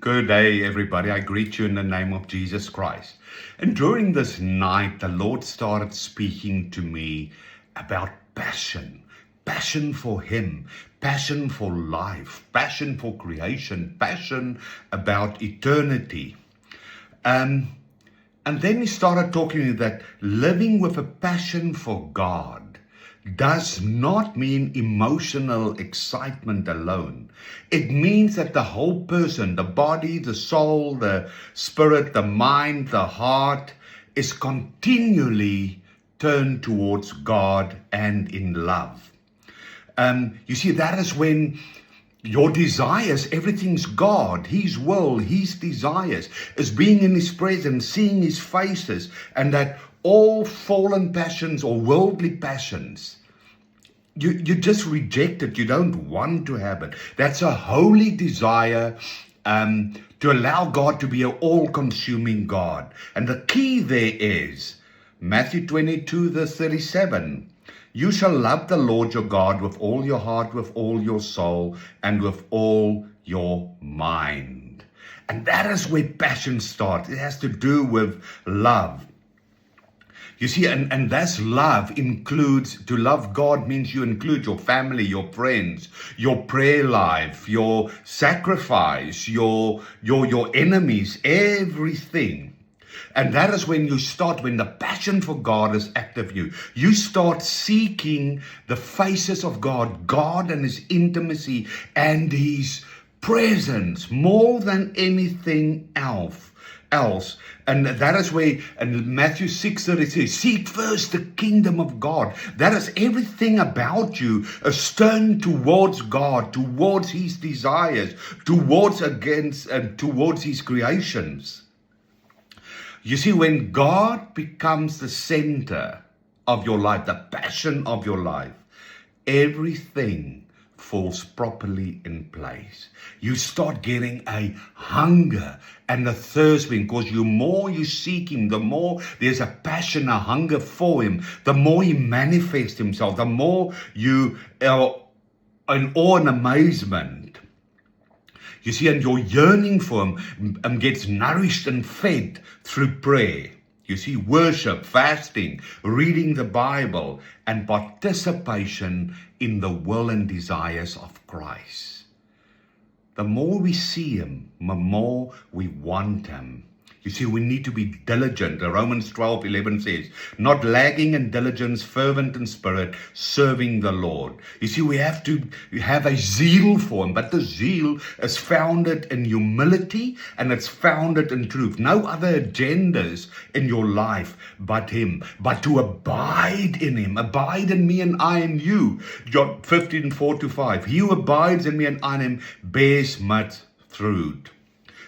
Good day, everybody. I greet you in the name of Jesus Christ. And during this night, the Lord started speaking to me about passion. Passion for Him, passion for life, passion for creation, passion about eternity. And then He started talking that living with a passion for God does not mean emotional excitement alone. It means that the whole person, the body, the soul, the spirit, the mind, the heart, is continually turned towards God and in love. You see, that is when your desires, everything's God, His will, His desires, is being in His presence, seeing His faces, and that all fallen passions or worldly passions, you just reject it. You don't want to have it. That's a holy desire to allow God to be an all-consuming God. And the key there is Matthew 22, verse 37. You shall love the Lord your God with all your heart, with all your soul, and with all your mind. And that is where passion starts. It has to do with love. You see, and that's love includes, to love God means you include your family, your friends, your prayer life, your sacrifice, your enemies, everything. And that is when you start, when the passion for God is active in you. You start seeking the faces of God, God and His intimacy and His presence more than anything else. And that is where in Matthew 6:30 it says, seek first the kingdom of God. That is everything about you is turned towards God, towards His desires, towards His creations. You see, when God becomes the center of your life, the passion of your life, everything falls properly in place. You start getting a hunger and a thirst, because the more you seek Him, the more there's a passion, a hunger for Him, the more He manifests Himself, the more you are in awe and amazement. You see, and your yearning for Him gets nourished and fed through prayer. You see, worship, fasting, reading the Bible, and participation in the will and desires of Christ. The more we see Him, the more we want Him. You see, we need to be diligent. Romans 12:11 says, not lagging in diligence, fervent in spirit, serving the Lord. You see, we have to have a zeal for Him, but the zeal is founded in humility and it's founded in truth. No other agendas in your life but Him, but to abide in Him. Abide in me and I in you. John 15:4-5. He who abides in me and I in Him bears much fruit.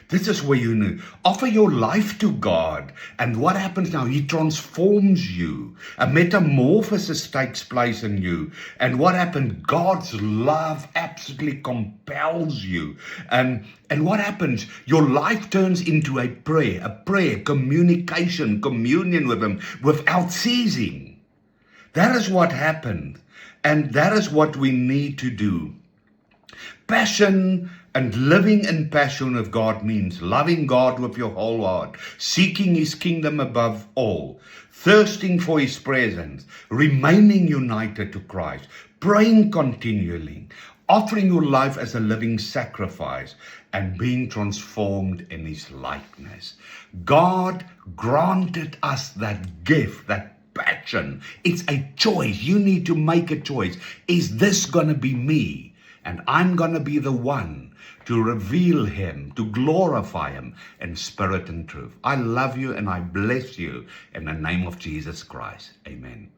This is where you offer your life to God. And what happens now? He transforms you. A metamorphosis takes place in you. And what happens? God's love absolutely compels you. And what happens? Your life turns into a prayer, communication, communion with Him without ceasing. That is what happened. And that is what we need to do. Passion and living in passion of God means loving God with your whole heart, seeking His kingdom above all, thirsting for His presence, remaining united to Christ, praying continually, offering your life as a living sacrifice, and being transformed in His likeness. God granted us that gift, that passion. It's a choice. You need to make a choice. Is this going to be me? And I'm going to be the one to reveal Him, to glorify Him in spirit and truth. I love you and I bless you in the name of Jesus Christ. Amen.